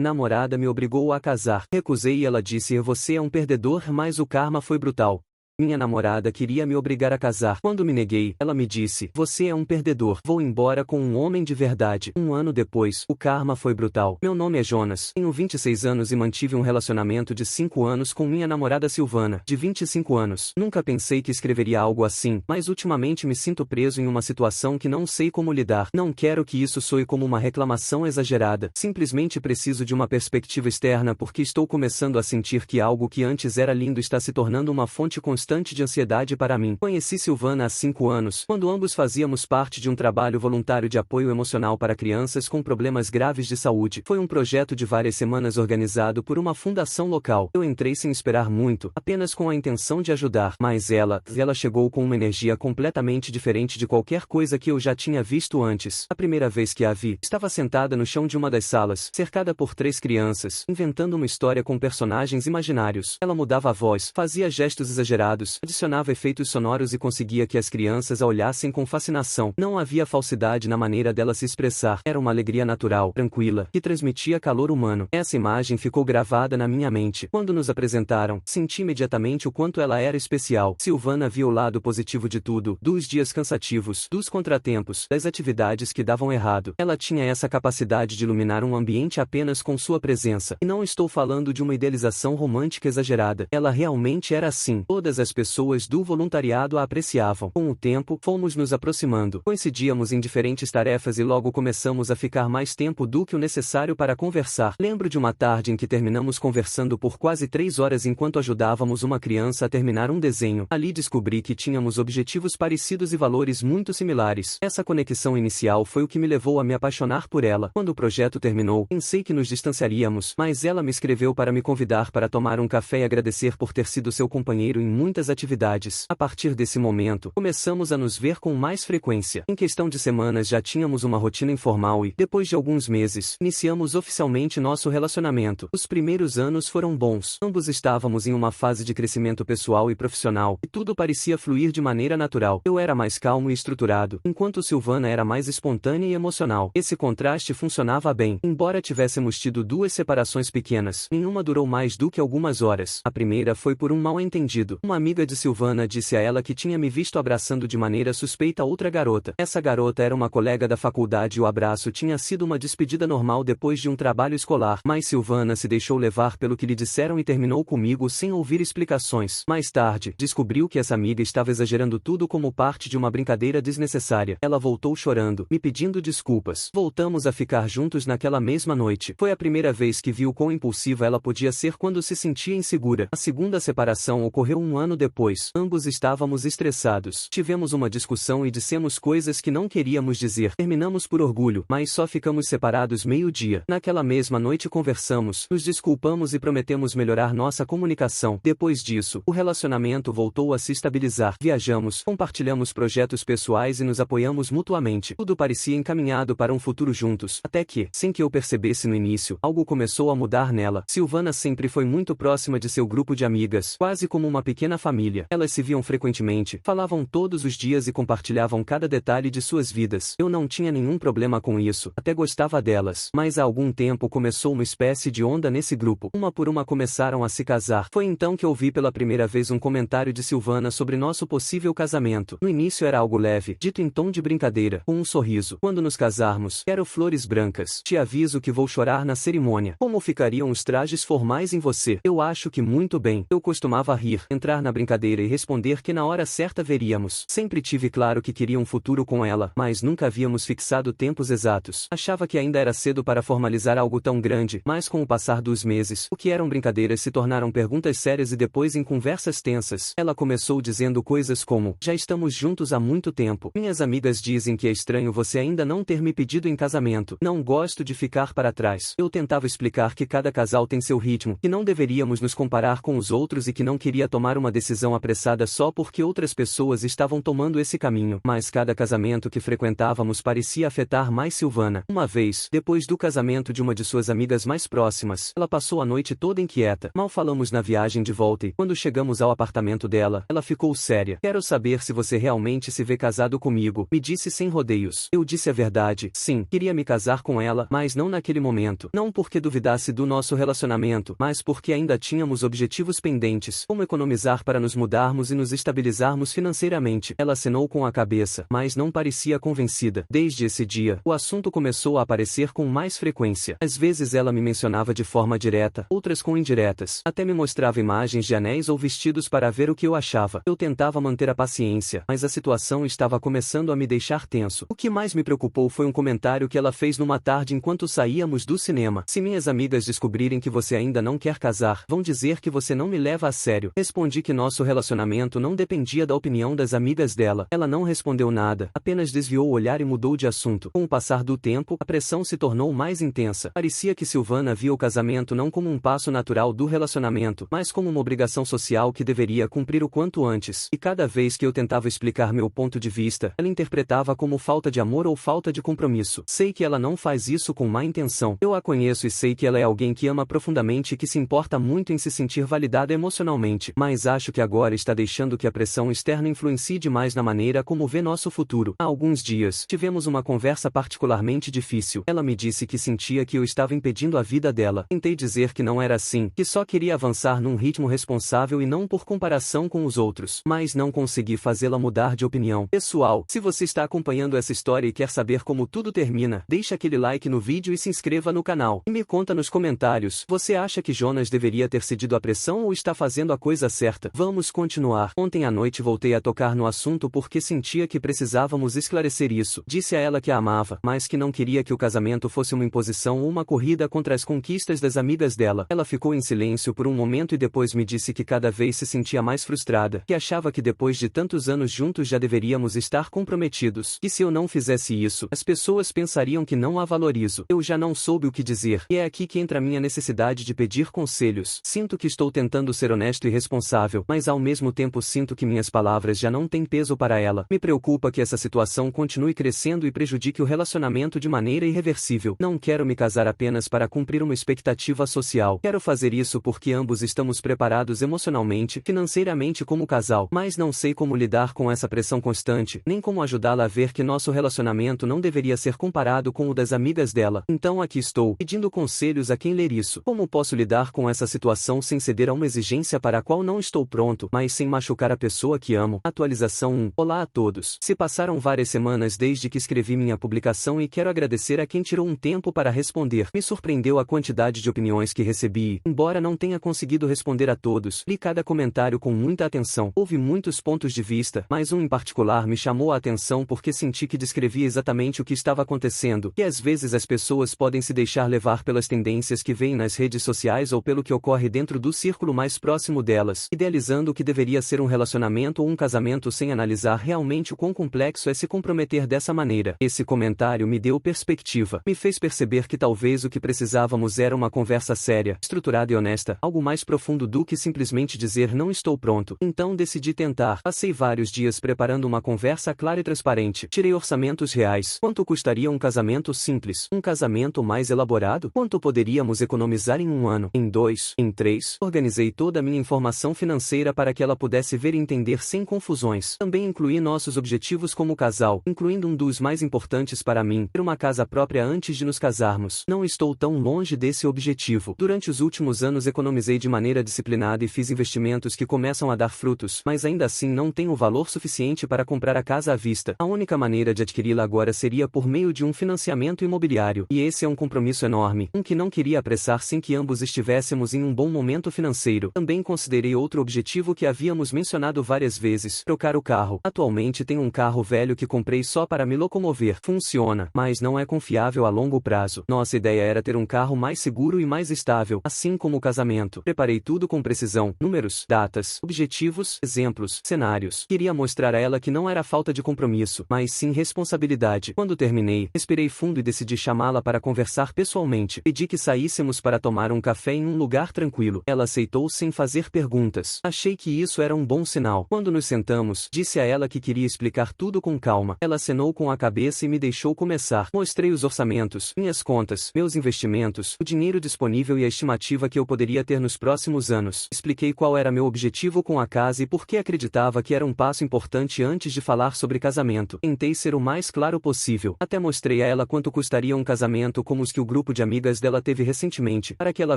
Namorada me obrigou a casar. Recusei e ela disse: você é um perdedor, mas o karma foi brutal. Minha namorada queria me obrigar a casar. Quando me neguei, ela me disse: você é um perdedor. Vou embora com um homem de verdade. Um ano depois, o karma foi brutal. Meu nome é Jonas. Tenho 26 anos e mantive um relacionamento de 5 anos com minha namorada Silvana, de 25 anos. Nunca pensei que escreveria algo assim, mas ultimamente me sinto preso em uma situação que não sei como lidar. Não quero que isso soe como uma reclamação exagerada. Simplesmente preciso de uma perspectiva externa porque estou começando a sentir que algo que antes era lindo está se tornando uma fonte constante de ansiedade para mim. Conheci Silvana há 5 anos, quando ambos fazíamos parte de um trabalho voluntário de apoio emocional para crianças com problemas graves de saúde. Foi um projeto de várias semanas organizado por uma fundação local. Eu entrei sem esperar muito, apenas com a intenção de ajudar, mas ela chegou com uma energia completamente diferente de qualquer coisa que eu já tinha visto antes. A primeira vez que a vi, estava sentada no chão de uma das salas, cercada por 3 crianças, inventando uma história com personagens imaginários. Ela mudava a voz, fazia gestos exagerados, adicionava efeitos sonoros e conseguia que as crianças a olhassem com fascinação. Não havia falsidade na maneira dela se expressar. Era uma alegria natural, tranquila, que transmitia calor humano. Essa imagem ficou gravada na minha mente. Quando nos apresentaram, senti imediatamente o quanto ela era especial. Silvana via o lado positivo de tudo, dos dias cansativos, dos contratempos, das atividades que davam errado. Ela tinha essa capacidade de iluminar um ambiente apenas com sua presença. E não estou falando de uma idealização romântica exagerada. Ela realmente era assim. Todas as pessoas do voluntariado a apreciavam. Com o tempo, fomos nos aproximando. Coincidíamos em diferentes tarefas e logo começamos a ficar mais tempo do que o necessário para conversar. Lembro de uma tarde em que terminamos conversando por quase 3 horas enquanto ajudávamos uma criança a terminar um desenho. Ali descobri que tínhamos objetivos parecidos e valores muito similares. Essa conexão inicial foi o que me levou a me apaixonar por ela. Quando o projeto terminou, pensei que nos distanciaríamos, mas ela me escreveu para me convidar para tomar um café e agradecer por ter sido seu companheiro em muitas atividades. A partir desse momento, começamos a nos ver com mais frequência. Em questão de semanas já tínhamos uma rotina informal e, depois de alguns meses, iniciamos oficialmente nosso relacionamento. Os primeiros anos foram bons. Ambos estávamos em uma fase de crescimento pessoal e profissional, e tudo parecia fluir de maneira natural. Eu era mais calmo e estruturado, enquanto Silvana era mais espontânea e emocional. Esse contraste funcionava bem. Embora tivéssemos tido 2 separações pequenas, nenhuma durou mais do que algumas horas. A primeira foi por um mal-entendido. Uma amiga de Silvana disse a ela que tinha me visto abraçando de maneira suspeita outra garota. Essa garota era uma colega da faculdade e o abraço tinha sido uma despedida normal depois de um trabalho escolar, mas Silvana se deixou levar pelo que lhe disseram e terminou comigo sem ouvir explicações. Mais tarde, descobriu que essa amiga estava exagerando tudo como parte de uma brincadeira desnecessária. Ela voltou chorando, me pedindo desculpas. Voltamos a ficar juntos naquela mesma noite. Foi a primeira vez que vi o quão impulsiva ela podia ser quando se sentia insegura. A segunda separação ocorreu um ano depois. Ambos estávamos estressados. Tivemos uma discussão e dissemos coisas que não queríamos dizer. Terminamos por orgulho, mas só ficamos separados meio-dia. Naquela mesma noite conversamos, nos desculpamos e prometemos melhorar nossa comunicação. Depois disso, o relacionamento voltou a se estabilizar. Viajamos, compartilhamos projetos pessoais e nos apoiamos mutuamente. Tudo parecia encaminhado para um futuro juntos, até que, sem que eu percebesse no início, algo começou a mudar nela. Silvana sempre foi muito próxima de seu grupo de amigas, quase como uma pequena família. Elas se viam frequentemente, falavam todos os dias e compartilhavam cada detalhe de suas vidas. Eu não tinha nenhum problema com isso, até gostava delas. Mas há algum tempo começou uma espécie de onda nesse grupo. Uma por uma começaram a se casar. Foi então que ouvi pela primeira vez um comentário de Silvana sobre nosso possível casamento. No início era algo leve, dito em tom de brincadeira, com um sorriso. Quando nos casarmos, quero flores brancas. Te aviso que vou chorar na cerimônia. Como ficariam os trajes formais em você? Eu acho que muito bem. Eu costumava rir, entrar na brincadeira e responder que na hora certa veríamos. Sempre tive claro que queria um futuro com ela, mas nunca havíamos fixado tempos exatos. Achava que ainda era cedo para formalizar algo tão grande, mas com o passar dos meses, o que eram brincadeiras se tornaram perguntas sérias e depois em conversas tensas. Ela começou dizendo coisas como: já estamos juntos há muito tempo. Minhas amigas dizem que é estranho você ainda não ter me pedido em casamento. Não gosto de ficar para trás. Eu tentava explicar que cada casal tem seu ritmo, que não deveríamos nos comparar com os outros e que não queria tomar uma decisão apressada só porque outras pessoas estavam tomando esse caminho, mas cada casamento que frequentávamos parecia afetar mais Silvana. Uma vez, depois do casamento de uma de suas amigas mais próximas, ela passou a noite toda inquieta. Mal falamos na viagem de volta e, quando chegamos ao apartamento dela, ela ficou séria. Quero saber se você realmente se vê casado comigo, me disse sem rodeios. Eu disse a verdade, sim, queria me casar com ela, mas não naquele momento. Não porque duvidasse do nosso relacionamento, mas porque ainda tínhamos objetivos pendentes, como economizar para nos mudarmos e nos estabilizarmos financeiramente. Ela acenou com a cabeça, mas não parecia convencida. Desde esse dia, o assunto começou a aparecer com mais frequência. Às vezes ela me mencionava de forma direta, outras com indiretas. Até me mostrava imagens de anéis ou vestidos para ver o que eu achava. Eu tentava manter a paciência, mas a situação estava começando a me deixar tenso. O que mais me preocupou foi um comentário que ela fez numa tarde enquanto saíamos do cinema. Se minhas amigas descobrirem que você ainda não quer casar, vão dizer que você não me leva a sério. Respondi que nosso relacionamento não dependia da opinião das amigas dela. Ela não respondeu nada, apenas desviou o olhar e mudou de assunto. Com o passar do tempo, a pressão se tornou mais intensa. Parecia que Silvana via o casamento não como um passo natural do relacionamento, mas como uma obrigação social que deveria cumprir o quanto antes. E cada vez que eu tentava explicar meu ponto de vista, ela interpretava como falta de amor ou falta de compromisso. Sei que ela não faz isso com má intenção. Eu a conheço e sei que ela é alguém que ama profundamente e que se importa muito em se sentir validada emocionalmente, mas acho que agora está deixando que a pressão externa influencie demais na maneira como vê nosso futuro. Há alguns dias, tivemos uma conversa particularmente difícil. Ela me disse que sentia que eu estava impedindo a vida dela. Tentei dizer que não era assim, que só queria avançar num ritmo responsável e não por comparação com os outros, mas não consegui fazê-la mudar de opinião. Pessoal, se você está acompanhando essa história e quer saber como tudo termina, deixa aquele like no vídeo e se inscreva no canal. E me conta nos comentários, você acha que Jonas deveria ter cedido à pressão ou está fazendo a coisa certa? Vamos continuar. Ontem à noite voltei a tocar no assunto porque sentia que precisávamos esclarecer isso. Disse a ela que a amava, mas que não queria que o casamento fosse uma imposição ou uma corrida contra as conquistas das amigas dela. Ela ficou em silêncio por um momento e depois me disse que cada vez se sentia mais frustrada, que achava que depois de tantos anos juntos já deveríamos estar comprometidos, que se eu não fizesse isso, as pessoas pensariam que não a valorizo. Eu já não soube o que dizer, e é aqui que entra a minha necessidade de pedir conselhos. Sinto que estou tentando ser honesto e responsável, mas ao mesmo tempo sinto que minhas palavras já não têm peso para ela. Me preocupa que essa situação continue crescendo e prejudique o relacionamento de maneira irreversível. Não quero me casar apenas para cumprir uma expectativa social. Quero fazer isso porque ambos estamos preparados emocionalmente, financeiramente como casal, mas não sei como lidar com essa pressão constante, nem como ajudá-la a ver que nosso relacionamento não deveria ser comparado com o das amigas dela. Então aqui estou, pedindo conselhos a quem ler isso. Como posso lidar com essa situação sem ceder a uma exigência para a qual não estou pronto, mas sem machucar a pessoa que amo? Atualização 1. Olá a todos. Se passaram várias semanas desde que escrevi minha publicação e quero agradecer a quem tirou um tempo para responder. Me surpreendeu a quantidade de opiniões que recebi, embora não tenha conseguido responder a todos. Li cada comentário com muita atenção. Houve muitos pontos de vista, mas um em particular me chamou a atenção porque senti que descrevia exatamente o que estava acontecendo, e às vezes as pessoas podem se deixar levar pelas tendências que veem nas redes sociais ou pelo que ocorre dentro do círculo mais próximo delas, idealizando o que deveria ser um relacionamento ou um casamento sem analisar realmente o quão complexo é se comprometer dessa maneira. Esse comentário me deu perspectiva, me fez perceber que talvez o que precisávamos era uma conversa séria, estruturada e honesta, algo mais profundo do que simplesmente dizer não estou pronto. Então decidi tentar. Passei vários dias preparando uma conversa clara e transparente. Tirei orçamentos reais. Quanto custaria um casamento simples? Um casamento mais elaborado? Quanto poderíamos economizar em um ano? Em 2? Em 3? Organizei toda a minha informação financeira para que ela pudesse ver e entender sem confusões. Também incluí nossos objetivos como casal, incluindo um dos mais importantes para mim, ter uma casa própria antes de nos casarmos. Não estou tão longe desse objetivo. Durante os últimos anos economizei de maneira disciplinada e fiz investimentos que começam a dar frutos, mas ainda assim não tenho o valor suficiente para comprar a casa à vista. A única maneira de adquiri-la agora seria por meio de um financiamento imobiliário, e esse é um compromisso enorme, um que não queria apressar sem que ambos estivéssemos em um bom momento financeiro. Também considerei outro objetivo que havíamos mencionado várias vezes: trocar o carro. Atualmente tenho um carro velho que comprei só para me locomover. Funciona, mas não é confiável a longo prazo. Nossa ideia era ter um carro mais seguro e mais estável, assim como o casamento. Preparei tudo com precisão: números, datas, objetivos, exemplos, cenários. Queria mostrar a ela que não era falta de compromisso, mas sim responsabilidade. Quando terminei, respirei fundo e decidi chamá-la para conversar pessoalmente. Pedi que saíssemos para tomar um café em um lugar tranquilo. Ela aceitou sem fazer perguntas. Achei que isso era um bom sinal. Quando nos sentamos, disse a ela que queria explicar tudo com calma. Ela acenou com a cabeça e me deixou começar. Mostrei os orçamentos, minhas contas, meus investimentos, o dinheiro disponível e a estimativa que eu poderia ter nos próximos anos. Expliquei qual era meu objetivo com a casa e por que acreditava que era um passo importante antes de falar sobre casamento. Tentei ser o mais claro possível. Até mostrei a ela quanto custaria um casamento como os que o grupo de amigas dela teve recentemente, para que ela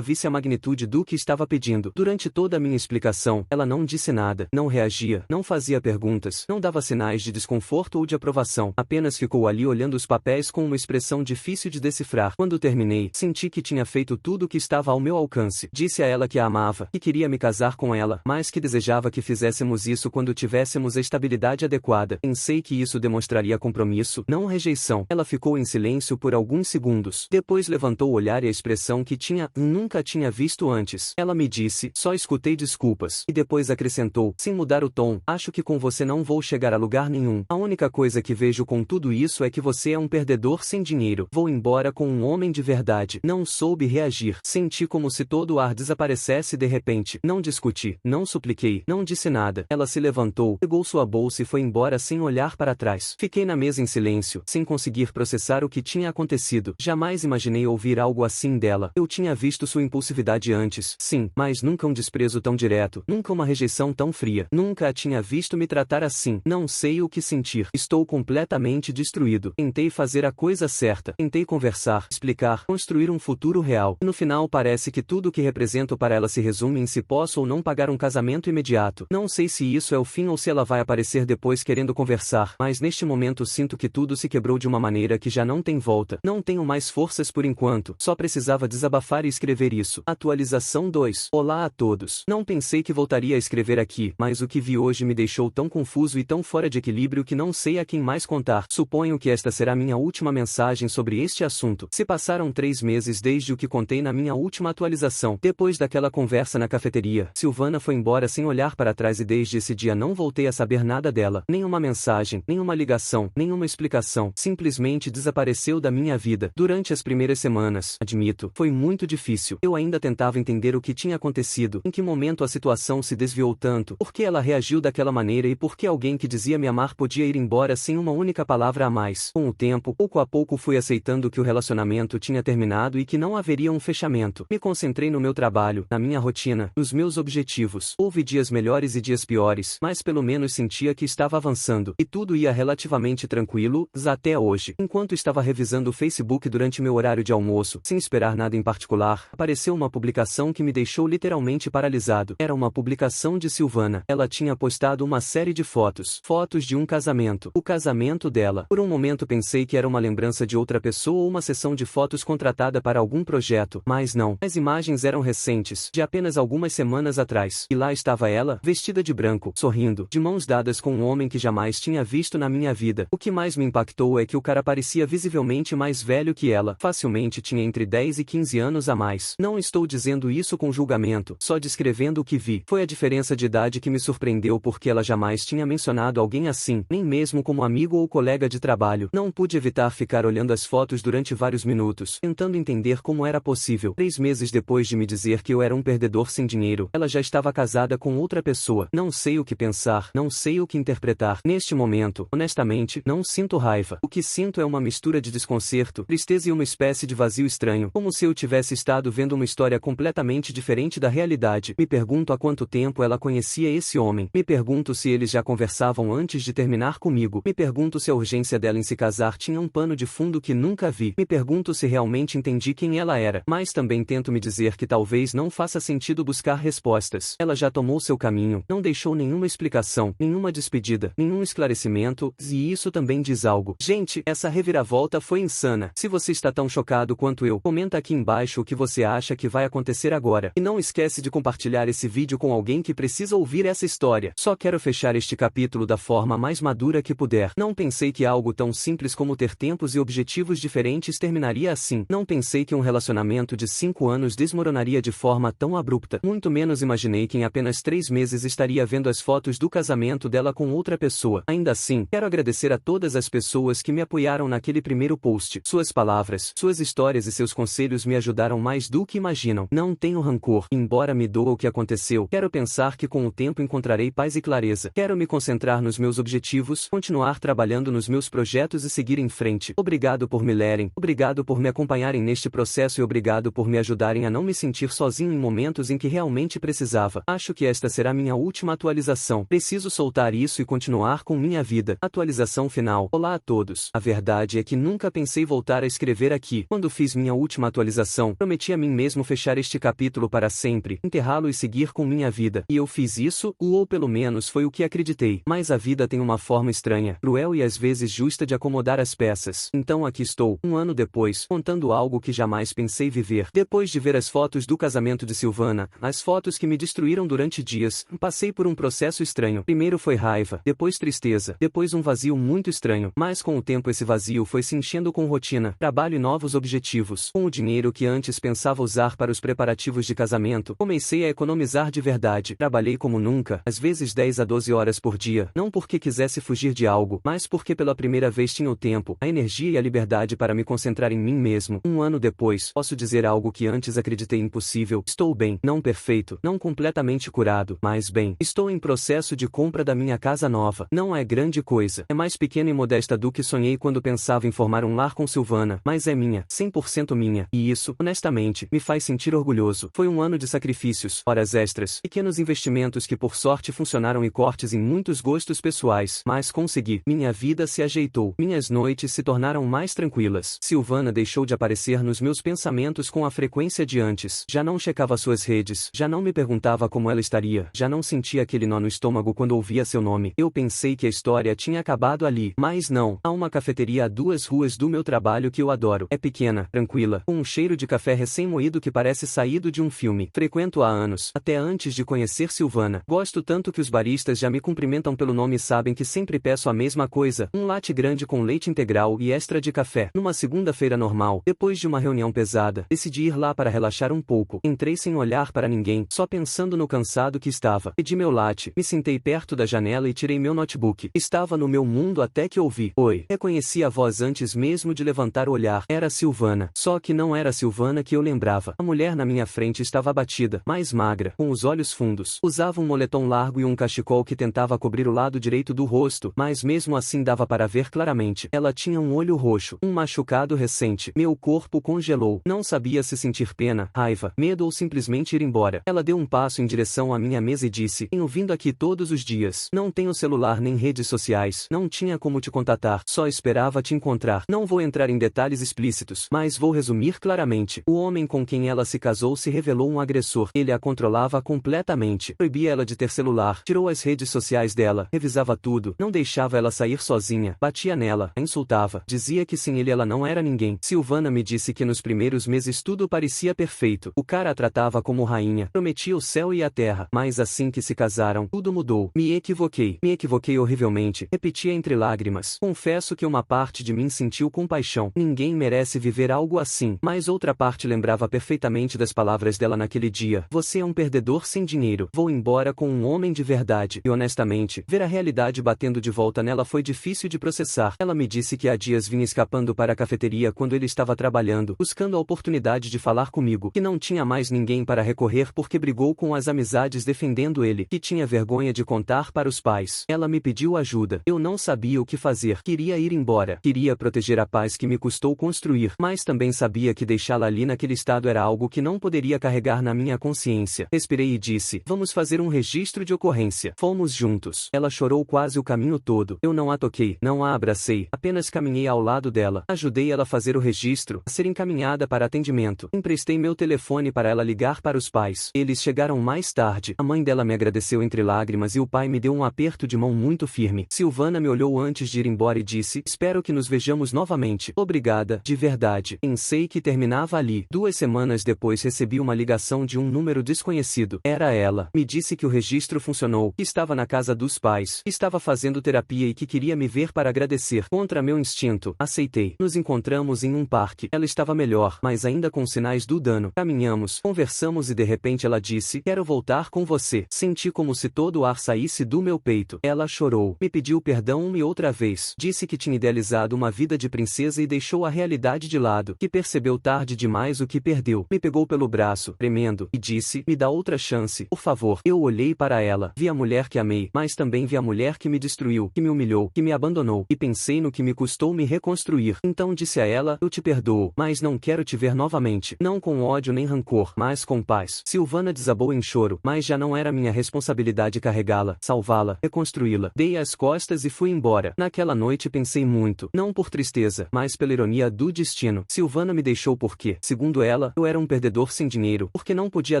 visse a magnitude do que estava pedindo. Durante toda a minha explicação, ela não disse nada, não reagia, não fazia perguntas, não dava sinais de desconforto ou de aprovação. Apenas ficou ali olhando os papéis com uma expressão difícil de decifrar. Quando terminei, senti que tinha feito tudo o que estava ao meu alcance. Disse a ela que a amava, que queria me casar com ela, mas que desejava que fizéssemos isso quando tivéssemos a estabilidade adequada. Pensei que isso demonstraria compromisso, não rejeição. Ela ficou em silêncio por alguns segundos. Depois levantou o olhar e a expressão que nunca tinha visto antes. Ela me disse, só escutei desculpas. E depois acrescentou, sem mudar o tom, acho que com você não vou chegar a lugar nenhum. A única coisa que vejo com tudo isso é que você é um perdedor sem dinheiro. Vou embora com um homem de verdade. Não soube reagir. Senti como se todo o ar desaparecesse de repente. Não discuti, não supliquei, não disse nada. Ela se levantou, pegou sua bolsa e foi embora sem olhar para trás. Fiquei na mesa em silêncio, sem conseguir processar o que tinha acontecido. Jamais imaginei ouvir algo assim dela. Eu tinha visto sua impulsividade antes, sim, mas nunca um desprezo tão direto, nunca uma rejeição tão fria. Nunca a tinha visto me tratar assim. Não sei o que sentir. Estou completamente destruído. Tentei fazer a coisa certa. Tentei conversar, explicar, construir um futuro real. No final parece que tudo o que represento para ela se resume em se posso ou não pagar um casamento imediato. Não sei se isso é o fim ou se ela vai aparecer depois querendo conversar, mas neste momento sinto que tudo se quebrou de uma maneira que já não tem volta. Não tenho mais forças por enquanto. Só precisava desabafar e escrever isso. Atualização 2. Olá a todos. Não pensei que voltaria a escrever aqui, mas o que vi hoje me deixou tão confuso e tão fora de equilíbrio que não sei a quem mais contar. Suponho que esta será minha última mensagem sobre este assunto. Se passaram 3 meses desde o que contei na minha última atualização. Depois daquela conversa na cafeteria, Silvana foi embora sem olhar para trás e desde esse dia não voltei a saber nada dela. Nenhuma mensagem, nenhuma ligação, nenhuma explicação. Simplesmente desapareceu da minha vida. Durante as primeiras semanas, admito, foi muito difícil. Eu ainda tentava entender o que tinha acontecido, em que momento a situação se desviou tanto, por que ela reagiu daquela maneira e por que alguém que dizia me amar podia ir embora sem uma única palavra a mais. Com o tempo, pouco a pouco fui aceitando que o relacionamento tinha terminado e que não haveria um fechamento. Me concentrei no meu trabalho, na minha rotina, nos meus objetivos. Houve dias melhores e dias piores, mas pelo menos sentia que estava avançando, e tudo ia relativamente tranquilo, até hoje. Enquanto estava revisando o Facebook durante meu horário de almoço, sem esperar nada em particular, apareceu uma publicação que me deixou literalmente paralisado. Era uma publicação de Silvana. Ela tinha postado uma série de fotos. Fotos de um casamento. O casamento dela. Por um momento pensei que era uma lembrança de outra pessoa ou uma sessão de fotos contratada para algum projeto, mas não. As imagens eram recentes, de apenas algumas semanas atrás. E lá estava ela, vestida de branco, sorrindo, de mãos dadas com um homem que jamais tinha visto na minha vida. O que mais me impactou é que o cara parecia visivelmente mais velho que ela. Facilmente tinha entre 10 e 15 anos a mais. Não estou dizendo isso com julgamento, só descrevendo o que vi. Foi a diferença de idade que me surpreendeu porque ela jamais tinha mencionado alguém assim, nem mesmo como amigo ou colega de trabalho. Não pude evitar ficar olhando as fotos durante vários minutos, tentando entender como era possível. 3 meses depois de me dizer que eu era um perdedor sem dinheiro, ela já estava casada com outra pessoa. Não sei o que pensar, não sei o que interpretar. Neste momento, honestamente, não sinto raiva. O que sinto é uma mistura de desconcerto, tristeza e uma espécie de vazio estranho, como se eu tivesse estado vendo uma história completamente diferente da realidade. Me pergunto há quanto tempo ela conhecia esse homem. Me pergunto se eles já conversavam antes de terminar comigo. Me pergunto se a urgência dela em se casar tinha um pano de fundo que nunca vi. Me pergunto se realmente entendi quem ela era. Mas também tento me dizer que talvez não faça sentido buscar respostas. Ela já tomou seu caminho, não deixou nenhuma explicação, nenhuma despedida, nenhum esclarecimento, e isso também diz algo. Gente, essa reviravolta foi insana. Se você está tão chocado quanto eu, comenta aqui embaixo o que você acha que vai acontecer agora. E não esquece de compartilhar esse vídeo com alguém que precisa ouvir essa história. Só quero fechar este capítulo da forma mais madura que puder. Não pensei que algo tão simples como ter tempos e objetivos diferentes terminaria assim. Não pensei que um relacionamento de 5 anos desmoronaria de forma tão abrupta. Muito menos imaginei que em apenas 3 meses estaria vendo as fotos do casamento dela com outra pessoa. Ainda assim, quero agradecer a todas as pessoas que me apoiaram naquele primeiro post. Suas palavras, suas histórias e seus conselhos me ajudaram mais do que imaginam. Não tenho rancor. Embora me doa o que aconteceu, quero Quero pensar que com o tempo encontrarei paz e clareza. Quero me concentrar nos meus objetivos, continuar trabalhando nos meus projetos e seguir em frente. Obrigado por me lerem, obrigado por me acompanharem neste processo e obrigado por me ajudarem a não me sentir sozinho em momentos em que realmente precisava. Acho que esta será minha última atualização. Preciso soltar isso e continuar com minha vida. Atualização final. Olá a todos. A verdade é que nunca pensei voltar a escrever aqui. Quando fiz minha última atualização, prometi a mim mesmo fechar este capítulo para sempre, enterrá-lo e seguir com minha vida. E eu fiz isso, ou pelo menos foi o que acreditei. Mas a vida tem uma forma estranha, cruel e às vezes justa de acomodar as peças. Então aqui estou, um ano depois, contando algo que jamais pensei viver. Depois de ver as fotos do casamento de Silvana, as fotos que me destruíram durante dias, passei por um processo estranho. Primeiro foi raiva, depois tristeza, depois um vazio muito estranho. Mas com o tempo esse vazio foi se enchendo com rotina, trabalho e novos objetivos. Com o dinheiro que antes pensava usar para os preparativos de casamento, comecei a economizar de verdade. Trabalhei como nunca, às vezes 10 a 12 horas por dia, não porque quisesse fugir de algo, mas porque pela primeira vez tinha o tempo, a energia e a liberdade para me concentrar em mim mesmo. Um ano depois, posso dizer algo que antes acreditei impossível. Estou bem, não perfeito, não completamente curado, mas bem. Estou em processo de compra da minha casa nova. Não é grande coisa, é mais pequena e modesta do que sonhei quando pensava em formar um lar com Silvana, mas é minha, 100% minha, e isso, honestamente, me faz sentir orgulhoso. Foi um ano de sacrifícios, horas extras, pequenos investimentos que por sorte funcionaram e cortes em muitos gostos pessoais, mas consegui. Minha vida se ajeitou, minhas noites se tornaram mais tranquilas. Silvana deixou de aparecer nos meus pensamentos com a frequência de antes. Já não checava suas redes, já não me perguntava como ela estaria, já não sentia aquele nó no estômago quando ouvia seu nome. Eu pensei que a história tinha acabado ali, mas não. Há uma cafeteria a 2 ruas do meu trabalho que eu adoro. É pequena, tranquila, com um cheiro de café recém-moído que parece saído de um filme. Frequento há anos, até antes de conhecer Silvana. Gosto tanto que os baristas já me cumprimentam pelo nome e sabem que sempre peço a mesma coisa, um latte grande com leite integral e extra de café. Numa segunda-feira normal, depois de uma reunião pesada, decidi ir lá para relaxar um pouco. Entrei sem olhar para ninguém, só pensando no cansado que estava. Pedi meu latte, me sentei perto da janela e tirei meu notebook. Estava no meu mundo até que ouvi. Oi. Reconheci a voz antes mesmo de levantar o olhar. Era Silvana. Só que não era a Silvana que eu lembrava. A mulher na minha frente estava abatida, mais magra, com os olhos fundos. Usava um moletom largo e um cachecol que tentava cobrir o lado direito do rosto, mas mesmo assim dava para ver claramente. Ela tinha um olho roxo, um machucado recente. Meu corpo congelou. Não sabia se sentir pena, raiva, medo ou simplesmente ir embora. Ela deu um passo em direção à minha mesa e disse: tenho vindo aqui todos os dias. Não tenho celular nem redes sociais. Não tinha como te contatar. Só esperava te encontrar. Não vou entrar em detalhes explícitos, mas vou resumir claramente. O homem com quem ela se casou se revelou um agressor. Ele a controlava completamente. Proibia ela de ter celular. Tirou as redes sociais dela. Revisava tudo. Não deixava ela sair sozinha. Batia nela. A insultava. Dizia que sem ele ela não era ninguém. Silvana me disse que nos primeiros meses tudo parecia perfeito. O cara a tratava como rainha. Prometia o céu e a terra. Mas assim que se casaram, tudo mudou. Me equivoquei. Me equivoquei horrivelmente. Repetia entre lágrimas. Confesso que uma parte de mim sentiu compaixão. Ninguém merece viver algo assim. Mas outra parte lembrava perfeitamente das palavras dela naquele dia. Você é um perdedor sem dinheiro. Vou embora com um homem de verdade. E honestamente, ver a realidade batendo de volta nela foi difícil de processar. Ela me disse que há dias vinha escapando para a cafeteria quando ele estava trabalhando, buscando a oportunidade de falar comigo, que não tinha mais ninguém para recorrer porque brigou com as amizades defendendo ele, que tinha vergonha de contar para os pais. Ela me pediu ajuda. Eu não sabia o que fazer. Queria ir embora. Queria proteger a paz que me custou construir, mas também sabia que deixá-la ali naquele estado era algo que não poderia carregar na minha consciência. Respirei e disse: vamos fazer um registro de ocorrência. Fomos juntos. Ela chorou quase o caminho todo. Eu não a toquei, não a abracei, apenas caminhei ao lado dela. Ajudei ela a fazer o registro, a ser encaminhada para atendimento. Emprestei meu telefone para ela ligar para os pais. Eles chegaram mais tarde. A mãe dela me agradeceu entre lágrimas e o pai me deu um aperto de mão muito firme. Silvana me olhou antes de ir embora e disse: espero que nos vejamos novamente. Obrigada, de verdade. Pensei que terminava ali. 2 semanas depois recebi uma ligação de um número desconhecido. Era ela. Me disse que o registro funcionou, que estava na casa dos pais, que estava fazendo terapia e que queria me ver para agradecer. Contra meu instinto, aceitei. Nos encontramos em um parque. Ela estava melhor, mas ainda com sinais do dano. Caminhamos, conversamos e de repente ela disse: quero voltar com você. Senti como se todo o ar saísse do meu peito. Ela chorou, me pediu perdão uma e outra vez. Disse que tinha idealizado uma vida de princesa e deixou a realidade de lado, que percebeu tarde demais o que perdeu. Me pegou pelo braço, tremendo, e disse: me dá outra chance. chance, por favor. Eu olhei para ela, vi a mulher que amei, mas também vi a mulher que me destruiu, que me humilhou, que me abandonou, e pensei no que me custou me reconstruir. Então disse a ela, eu te perdoo, mas não quero te ver novamente, não com ódio nem rancor, mas com paz. Silvana desabou em choro, mas já não era minha responsabilidade carregá-la, salvá-la, reconstruí-la. Dei as costas e fui embora. Naquela noite pensei muito, não por tristeza, mas pela ironia do destino. Silvana me deixou porque, segundo ela, eu era um perdedor sem dinheiro, porque não podia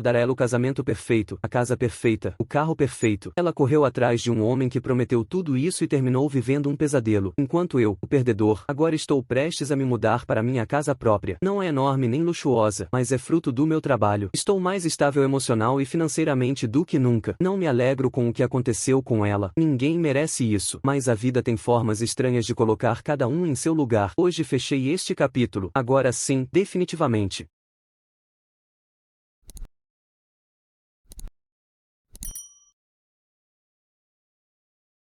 dar a ela o casamento perfeito, a casa perfeita, o carro perfeito. Ela correu atrás de um homem que prometeu tudo isso e terminou vivendo um pesadelo, enquanto eu, o perdedor, agora estou prestes a me mudar para minha casa própria. Não é enorme nem luxuosa, mas é fruto do meu trabalho. Estou mais estável emocional e financeiramente do que nunca. Não me alegro com o que aconteceu com ela. Ninguém merece isso, mas a vida tem formas estranhas de colocar cada um em seu lugar. Hoje fechei este capítulo. Agora sim, definitivamente.